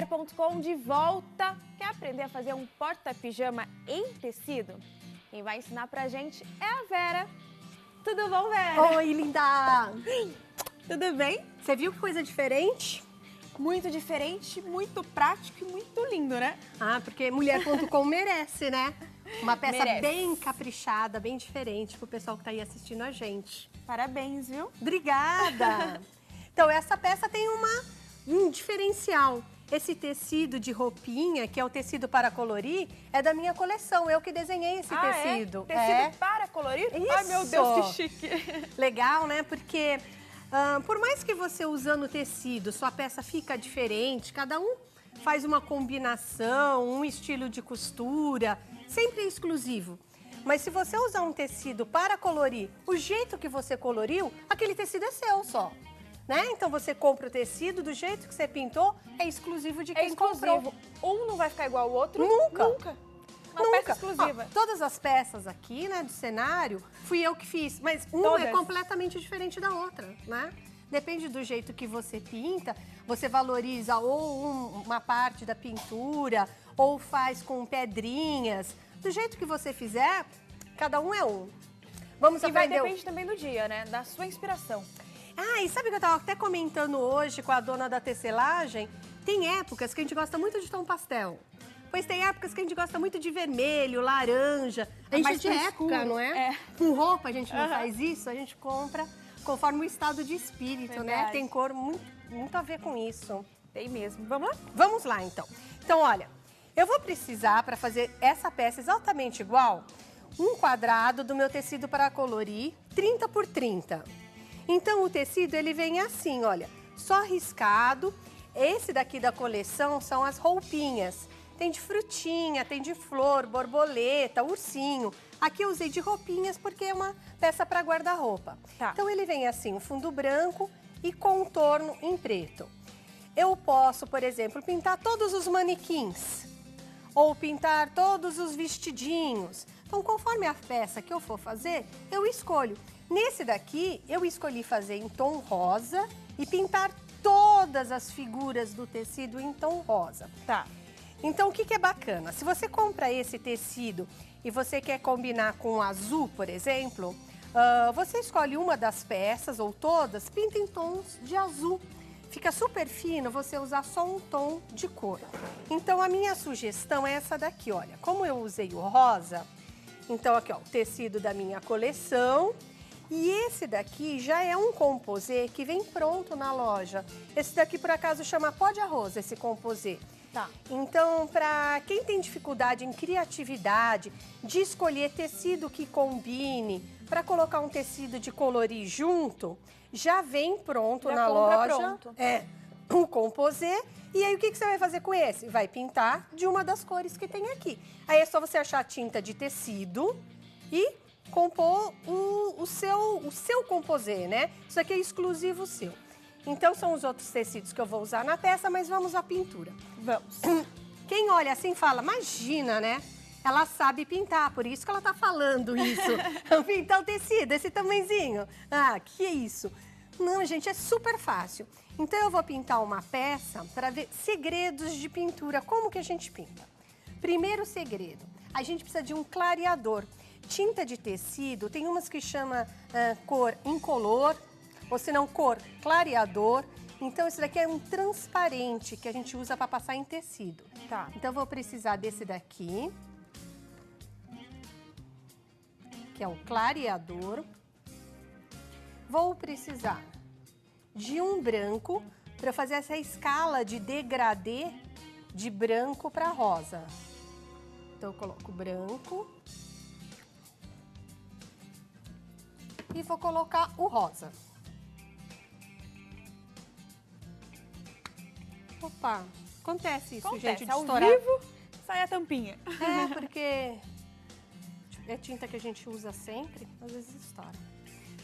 Mulher.com de volta. Quer aprender a fazer um porta-pijama em tecido? Quem vai ensinar pra gente é a Vera. Tudo bom, Vera? Oi, linda! Tudo bem? Você viu que coisa diferente? Muito diferente, muito prático e muito lindo, né? Ah, porque Mulher.com merece, né? Uma peça Merece. bem caprichada, bem diferente pro pessoal que tá aí assistindo a gente. Parabéns, viu? Obrigada! Então, essa peça tem um diferencial. Esse tecido de roupinha, que é o tecido para colorir, é da minha coleção. Eu que desenhei esse tecido. É? Tecido para colorir? Isso. Ai, meu Deus, que chique! Legal, né? Porque por mais que você usando o tecido, sua peça fica diferente, cada um faz uma combinação, um estilo de costura, sempre exclusivo. Mas se você usar um tecido para colorir, o jeito que você coloriu, aquele tecido é seu só. Né? Então você compra o tecido do jeito que você pintou, é exclusivo de quem comprou. Um não vai ficar igual ao outro? Nunca. Nunca. Uma peça exclusiva. Ó, todas as peças aqui, né, do cenário, fui eu que fiz, mas uma Todas. é completamente diferente da outra, né? Depende do jeito que você pinta, você valoriza ou uma parte da pintura, ou faz com pedrinhas. Do jeito que você fizer, cada um é um. Vamos aprender. Depende também do dia, né? Da sua inspiração. Ah, e sabe que eu estava até comentando hoje com a dona da tecelagem? Tem épocas que a gente gosta muito de tom pastel. Pois tem épocas que a gente gosta muito de vermelho, laranja. A gente é de época, não é? Com roupa a gente não faz isso, a gente compra conforme o estado de espírito, né? Tem cor muito a ver com isso. Tem mesmo. Vamos lá? Vamos lá, então. Então, olha, eu vou precisar, para fazer essa peça exatamente igual, um quadrado do meu tecido para colorir, 30 por 30. Então, o tecido, ele vem assim, olha, só riscado. Esse daqui da coleção são as roupinhas. Tem de frutinha, tem de flor, borboleta, ursinho. Aqui eu usei de roupinhas porque é uma peça para guarda-roupa. Tá. Então, ele vem assim, um fundo branco e contorno em preto. Eu posso, por exemplo, pintar todos os manequins ou pintar todos os vestidinhos. Então, conforme a peça que eu for fazer, eu escolho. Nesse daqui, eu escolhi fazer em tom rosa e pintar todas as figuras do tecido em tom rosa. Tá. Então, o que é bacana? Se você compra esse tecido e você quer combinar com o azul, por exemplo, você escolhe uma das peças ou todas, pinta em tons de azul. Fica super fino você usar só um tom de cor. Então, a minha sugestão é essa daqui, olha. Como eu usei o rosa, então aqui, ó, o tecido da minha coleção. E esse daqui já é um composê que vem pronto na loja. Esse daqui, por acaso, chama pó de arroz, esse composê. Tá. Então, para quem tem dificuldade em criatividade, de escolher tecido que combine, para colocar um tecido de colorir junto, já vem pronto na loja. Pronto. É, um composê. E aí, o que você vai fazer com esse? Vai pintar de uma das cores que tem aqui. Aí é só você achar tinta de tecido e compor o seu composê, né? Isso aqui é exclusivo seu. Então, são os outros tecidos que eu vou usar na peça, mas vamos à pintura. Vamos. Quem olha assim fala, imagina, né? Ela sabe pintar, por isso que ela tá falando isso. Pintar o tecido, esse tamanhozinho. Ah, que é isso? Não, gente, é super fácil. Então, eu vou pintar uma peça para ver segredos de pintura. Como que a gente pinta? Primeiro segredo, a gente precisa de um clareador. Tinta de tecido, tem umas que chama cor incolor, ou se não cor clareador. Então, esse daqui é um transparente que a gente usa para passar em tecido. Tá. Então, eu vou precisar desse daqui, que é o clareador. Vou precisar de um branco para fazer essa escala de degradê de branco para rosa. Então, eu coloco branco. E vou colocar o rosa. Opa, acontece isso, gente, de ao estourar. vivo, sai a tampinha. É, porque é tinta que a gente usa sempre, às vezes estoura.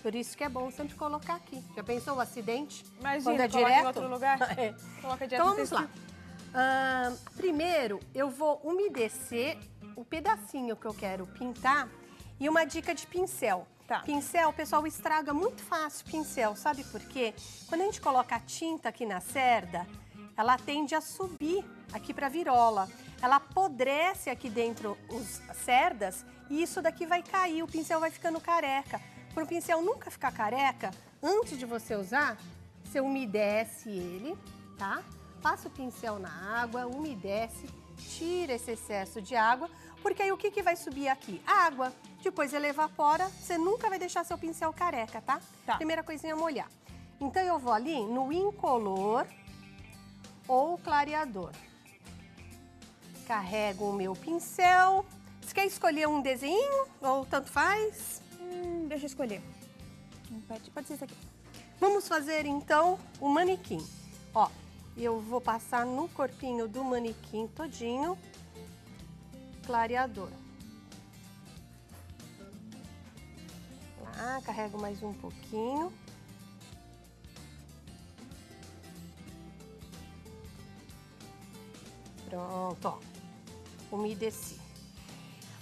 Por isso que é bom sempre colocar aqui. Já pensou o acidente? Imagina, quando é coloca direto? em outro lugar. É. Coloca direto Então no vamos tecido. lá. Primeiro, eu vou umedecer o pedacinho que eu quero pintar e uma dica de pincel. Tá. Pincel, o pessoal estraga muito fácil pincel, sabe por quê? Quando a gente coloca a tinta aqui na cerda, ela tende a subir aqui para a virola. Ela apodrece aqui dentro as cerdas e isso daqui vai cair, o pincel vai ficando careca. Para o pincel nunca ficar careca, antes de você usar, você umedece ele, tá? Passa o pincel na água, umedece, tira esse excesso de água, porque aí o que vai subir aqui? Água. Depois ele evapora, você nunca vai deixar seu pincel careca, tá? Tá. Primeira coisinha é molhar. Então eu vou ali no incolor ou clareador. Carrego o meu pincel. Você quer escolher um desenho ou tanto faz? Deixa eu escolher. Pode ser isso aqui. Vamos fazer então o manequim. Ó, eu vou passar no corpinho do manequim todinho clareador. Lá, carrego mais um pouquinho. Pronto, ó. Umedeci.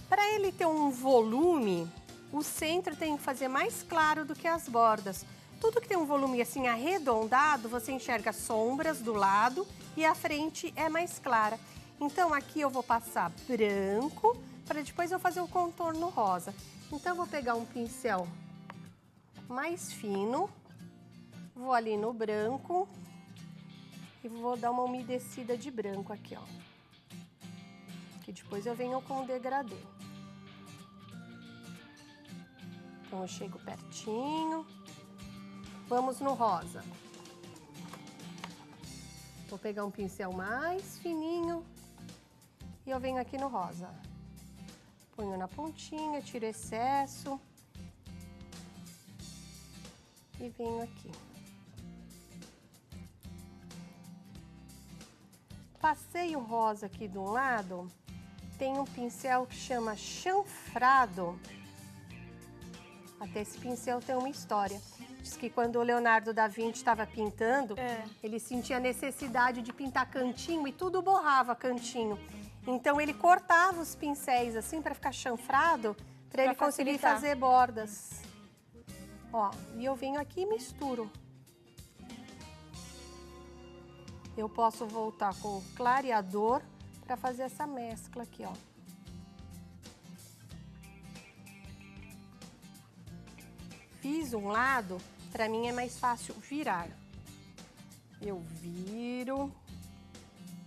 Para ele ter um volume, o centro tem que fazer mais claro do que as bordas. Tudo que tem um volume assim arredondado, você enxerga sombras do lado e a frente é mais clara. Então aqui eu vou passar branco para depois eu fazer o contorno rosa. Então eu vou pegar um pincel mais fino, vou ali no branco e vou dar uma umedecida de branco aqui, ó. Que depois eu venho com o degradê. Então eu chego pertinho. Vamos no rosa. Vou pegar um pincel mais fininho e eu venho aqui no rosa. Ponho na pontinha, tiro excesso e venho aqui. Passei o rosa aqui de um lado, tem um pincel que chama chanfrado. Até esse pincel tem uma história. Diz que quando o Leonardo da Vinci estava pintando, ele sentia a necessidade de pintar cantinho e tudo borrava cantinho. Então ele cortava os pincéis assim para ficar chanfrado, para ele conseguir fazer bordas. Ó, e eu venho aqui e misturo. Eu posso voltar com o clareador para fazer essa mescla aqui, ó. Fiz um lado, para mim é mais fácil virar. Eu viro.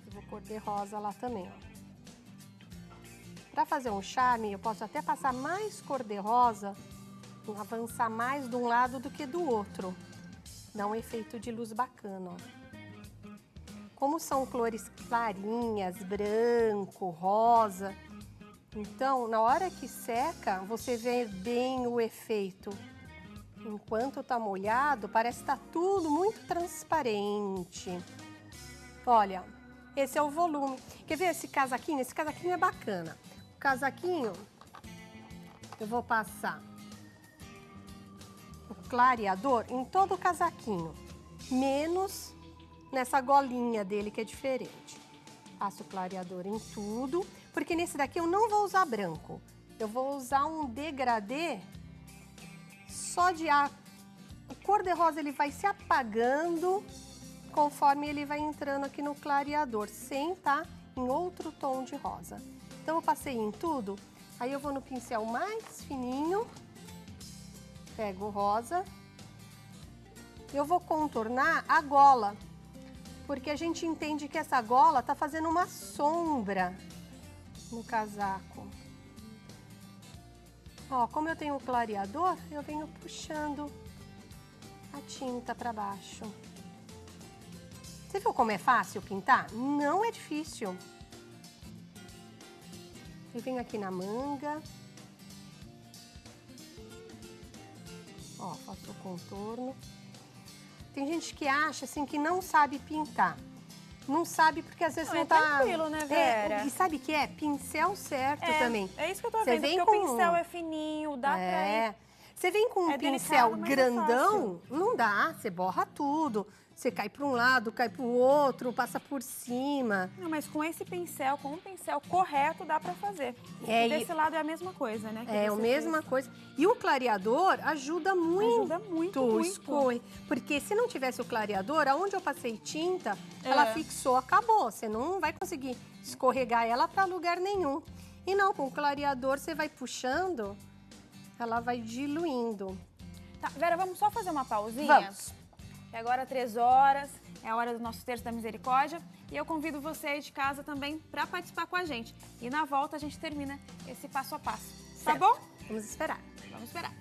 Eu vou cor de rosa lá também, ó. Para fazer um charme, eu posso até passar mais cor de rosa, avançar mais de um lado do que do outro. Dá um efeito de luz bacana, ó. Como são cores clarinhas, branco, rosa, então na hora que seca, você vê bem o efeito. Enquanto tá molhado, parece que tá tudo muito transparente. Olha, esse é o volume. Quer ver esse casaquinho? Esse casaquinho é bacana. O casaquinho, eu vou passar o clareador em todo o casaquinho, menos nessa golinha dele que é diferente. Passo o clareador em tudo, porque nesse daqui eu não vou usar branco. Eu vou usar um degradê só de a cor de rosa, ele vai se apagando conforme ele vai entrando aqui no clareador, sem estar em outro tom de rosa. Então eu passei em tudo, aí eu vou no pincel mais fininho, pego o rosa, eu vou contornar a gola, porque a gente entende que essa gola tá fazendo uma sombra no casaco. Ó, como eu tenho o clareador, eu venho puxando a tinta para baixo. Você viu como é fácil pintar? Não é difícil. Eu venho aqui na manga. Ó, faço o contorno. Tem gente que acha assim que não sabe pintar. Não sabe porque às vezes não tá... tranquilo, né, Vera? E sabe o que é? Pincel certo também. É isso que eu tô vendo, porque o pincel é fininho, dá pra ir... Você vem com um pincel grandão, não dá, você borra tudo. Você cai para um lado, cai para o outro, passa por cima. Não, mas com esse pincel, com um pincel correto, dá pra fazer. É, e desse lado é a mesma coisa, né? É a mesma coisa. E o clareador ajuda muito. Ajuda muito. Escorre. Porque se não tivesse o clareador, aonde eu passei tinta, ela fixou, acabou. Você não vai conseguir escorregar ela para lugar nenhum. E não, com o clareador você vai puxando, ela vai diluindo. Tá, Vera, vamos só fazer uma pausinha? Vamos. E agora 3 horas, é a hora do nosso Terço da Misericórdia. E eu convido você aí de casa também para participar com a gente. E na volta a gente termina esse passo a passo. Tá bom? Vamos esperar. Vamos esperar.